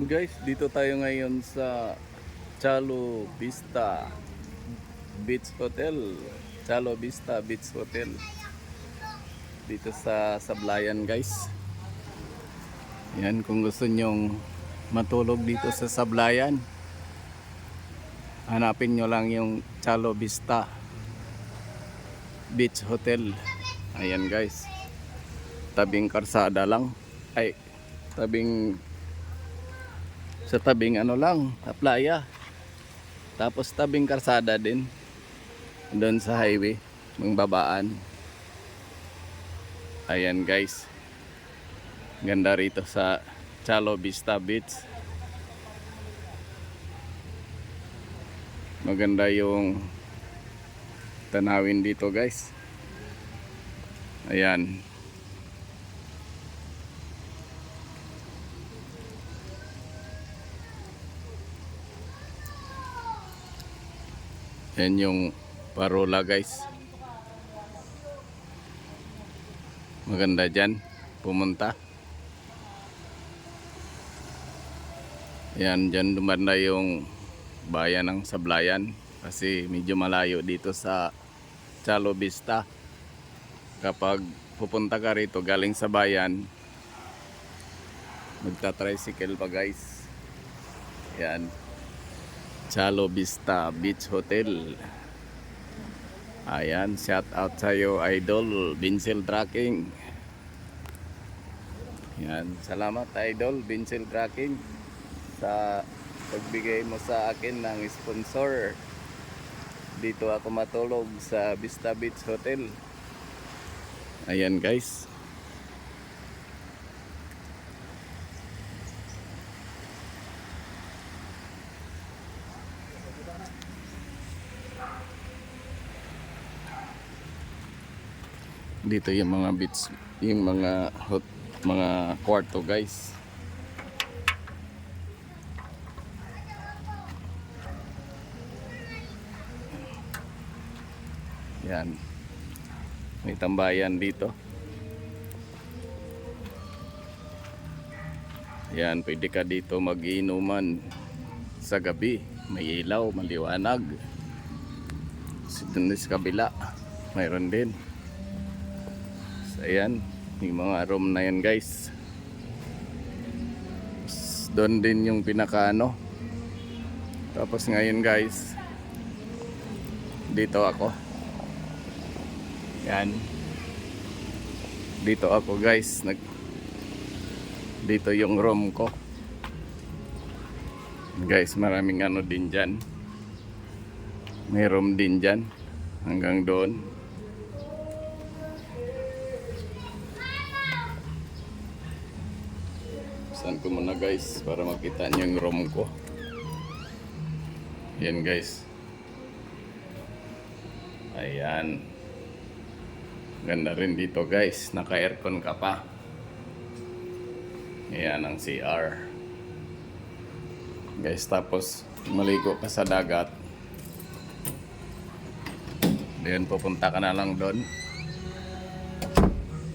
Guys, dito tayo ngayon sa Chalo Vista Beach Hotel. Chalo Vista Beach Hotel. Dito sa Sablayan, guys. Yan, kung gusto nyong matulog dito sa Sablayan, hanapin nyo lang yung Chalo Vista Beach Hotel. Ayan, guys. Tabing karsada lang. Ay, sa tabing ano lang, sa playa. Tapos tabing karsada din. Doon sa highway, mangbabaan. Ayan, guys. Ganda rito sa Chalo Vista Beach. Maganda yung tanawin dito, guys. Ayan. Yan yung parola, guys. Maganda dyan pumunta. Yan, dyan dumanda yung bayan ng Sablayan. Kasi medyo malayo dito sa Chalo Vista. Kapag pupunta ka rito galing sa bayan, magta-tricycle pa, guys. Yan, Chalo Vista Beach Hotel. Ayan, shout out sa'yo, Idol Vincel Tracking. Yan, salamat Idol Vincel Tracking sa pagbigay mo sa akin ng sponsor. Dito ako matulog sa Vista Beach Hotel. Ayan, guys. Dito yung mga beach, yung mga kwarto, guys. Yan. May tambayan dito. Yan, pwede ka dito mag-inuman sa gabi. May ilaw, maliwanag. Doon sa kabila, mayroon din. Ayan, yung mga room na yan, guys. Doon din yung pinakaano. Tapos ngayon, guys, dito ako. Yan. Dito ako, guys. Dito yung room ko. Guys, maraming ano din dyan. May room din dyan. Hanggang doon. Saan ko muna, guys, para makita nyo yung room ko. Yan, guys. Ayan. Ganda rin dito, guys. Naka-aircon ka pa. Ayan ang CR. Guys, tapos maligo ka sa dagat. Then pupunta ka na lang doon.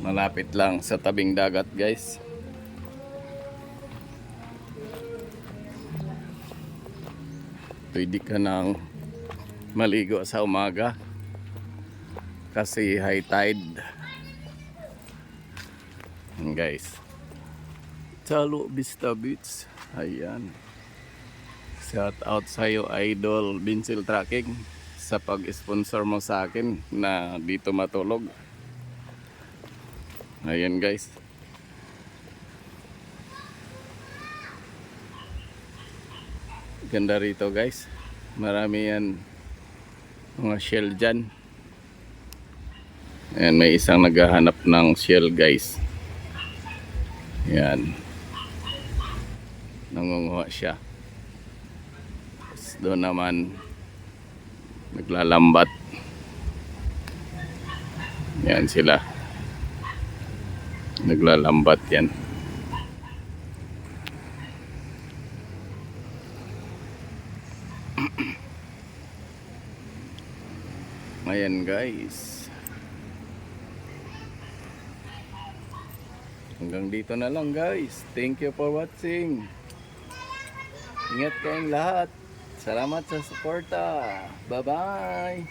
Malapit lang sa tabing dagat, guys. Pwede ka nang maligo sa umaga kasi high tide. And guys, Chalo Vista Beach. Ayan. Shout out sa'yo, Idol Vincel Tracking, sa pag-sponsor mo sa akin na dito matulog. Ayan, guys. Ganda rito, guys. Marami yan mga shell dyan. Ayan, may isang naghahanap ng shell, guys. Ayan, nangunguha siya. Tapos doon naman naglalambat. Ayan sila, naglalambat yan. Ayan, guys. Hanggang dito na lang, guys. Thank you for watching. Ingat kayong lahat. Salamat sa suporta. Bye-bye.